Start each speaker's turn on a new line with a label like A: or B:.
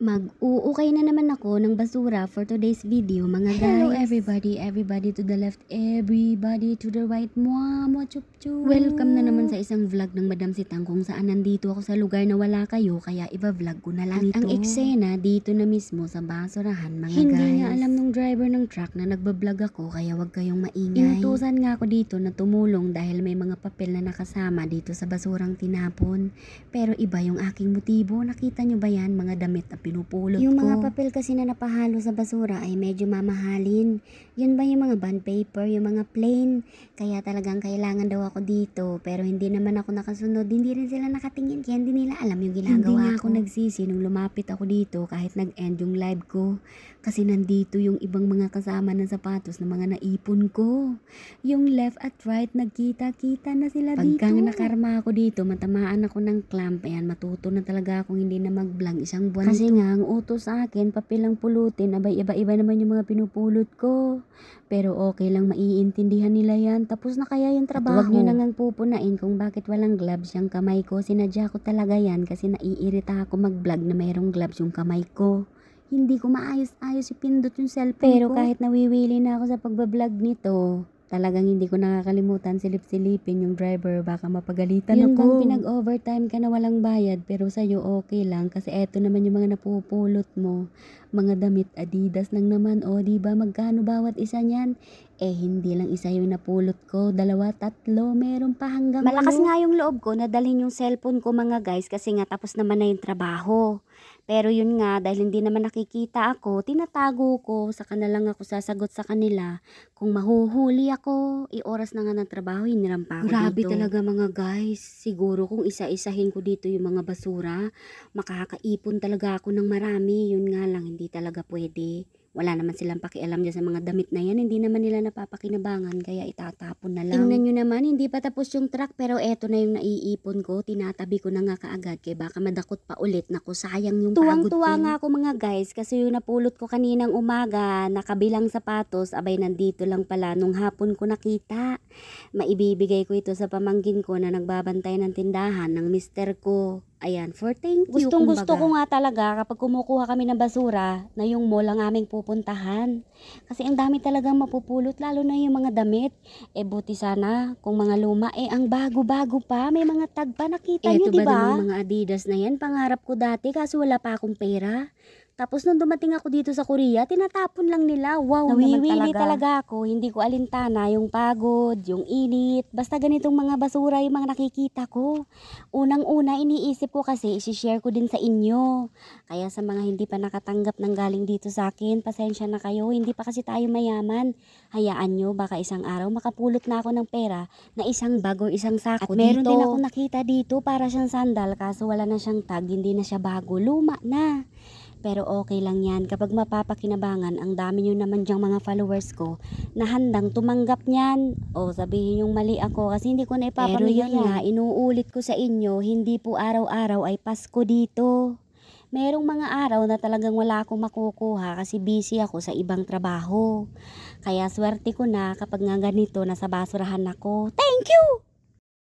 A: Mag-uukay na naman ako ng basura for today's video, mga guys. Hello everybody to the left, everybody to the right. Mo chup chup. Welcome na naman sa isang vlog ng Madam Sitang kung saan nandito ako sa lugar na wala kayo, kaya iba-vlog ko na lang ito. Ang eksena dito na mismo sa basurahan, mga guys. Hindi nga alam nung driver ng truck na nagbablog ako, kaya wag kayong maingay. Inutusan nga ako dito na tumulong dahil may mga papel na nakasama dito sa basurang tinapon. Pero iba yung aking motibo. Nakita nyo ba yan, mga damit na pinupulot
B: yung
A: ko?
B: mga papel kasi na napahalo sa basura ay medyo mamahalin. Yun ba yung mga bond paper, yung mga plain? Kaya talagang kailangan daw ako dito. Pero hindi naman ako nakasunod. Hindi rin sila nakatingin. Kaya hindi nila alam yung ginagawa ko.
A: Hindi nga ako nagsisi nung lumapit ako dito kahit nag-end yung live ko. Kasi nandito yung ibang mga kasama ng sapatos na mga naipon ko. Yung left at right, nagkita-kita na sila dito. Pagka nakarma ako dito, matamaan ako ng clamp. Ayan, matuto na talaga akong hindi na mag-vlog isang buwan. Kasi nga, ang utos sa akin, papilang pulutin, abay iba-iba naman yung mga pinupulot ko. Pero okay lang, maiintindihan nila yan. Tapos na kaya yung trabaho. At huwag nyo nang pupunain kung bakit walang gloves yung kamay ko. Sinadya ko talaga yan kasi naiirita ako mag-vlog na mayroong gloves yung kamay ko. Hindi ko maayos-ayos ipindot yung cellphone
B: Pero
A: ko. Kahit nawiwili na ako sa pagbablog nito, talagang hindi ko nakakalimutan silip-silipin yung driver, baka mapagalitan
B: Yun
A: ako.
B: bang
A: Pinag-overtime ka na walang bayad pero sa'yo okay lang kasi eto naman yung mga napupulot mo. Mga damit Adidas lang naman, o diba magkano bawat isa niyan? Eh hindi lang isa yung napulot ko, 2, 3, meron pa hanggang
B: malakas
A: 8.
B: nga yung loob ko na dalhin yung cellphone ko, mga guys, kasi nga tapos naman na yung trabaho. Pero yun nga, dahil hindi naman nakikita ako, tinatago ko, saka na lang ako sasagot sa kanila. Kung mahuhuli ako, oras na nga ng trabaho, hiniram pa ako
A: Grabe
B: dito.
A: talaga, mga guys. Siguro kung isa-isahin ko dito yung mga basura, makakaipon talaga ako ng marami. Yun nga lang, hindi talaga pwede. Wala naman silang pakialam dyan sa mga damit na yan. Hindi naman nila napapakinabangan, kaya itatapon na lang.
B: Tingnan nyo naman, hindi pa tapos yung truck, pero eto na yung naiipon ko. Tinatabi ko na nga kaagad, kaya baka madakot pa ulit. Naku, sayang yung pagod ko.
A: Tuwang-tuwa nga ako, mga guys, kasi yung napulot ko kaninang umaga, nakabilang sapatos, abay nandito lang pala nung hapon ko nakita. Maibibigay ko ito sa pamangkin ko na nagbabantay ng tindahan ng mister ko. Ayan, for thank you.
B: Gustong gusto ko nga talaga kapag kumukuha kami ng basura na yung mall ang aming pupuntahan. Kasi ang dami talagang mapupulot, lalo na yung mga damit. Eh buti sana kung mga luma, ang bago-bago pa, may mga tag pa, nakita nyo,
A: Eto ba
B: diba?
A: namang mga Adidas na yan? Pangarap ko dati kaso wala pa akong pera. Tapos nung dumating ako dito sa Korea, tinatapon lang nila. Wow,
B: Nawiwili
A: naman
B: talaga ako, hindi ko alintana yung pagod, yung init, basta ganitong mga basura yung mga nakikita ko. Unang-una, iniisip ko kasi isi-share ko din sa inyo. Kaya sa mga hindi pa nakatanggap ng galing dito sa akin, pasensya na kayo, hindi pa kasi tayo mayaman. Hayaan nyo, baka isang araw makapulot na ako ng pera na isang bag o isang sako. At meron din ako nakita dito, para siyang sandal, kaso wala na siyang tag, hindi na siya bago, luma na. Pero okay lang yan, kapag mapapakinabangan, ang dami nyo naman dyang mga followers ko na handang tumanggap niyan. O sabihin yung mali ako kasi hindi ko na ipapamigay.
A: Pero yun
B: yan.
A: nga, inuulit ko sa inyo, hindi po araw-araw ay Pasko dito. Merong mga araw na talagang wala akong makukuha kasi busy ako sa ibang trabaho. Kaya swerte ko na kapag nga ganito nasa basurahan ako. Thank you!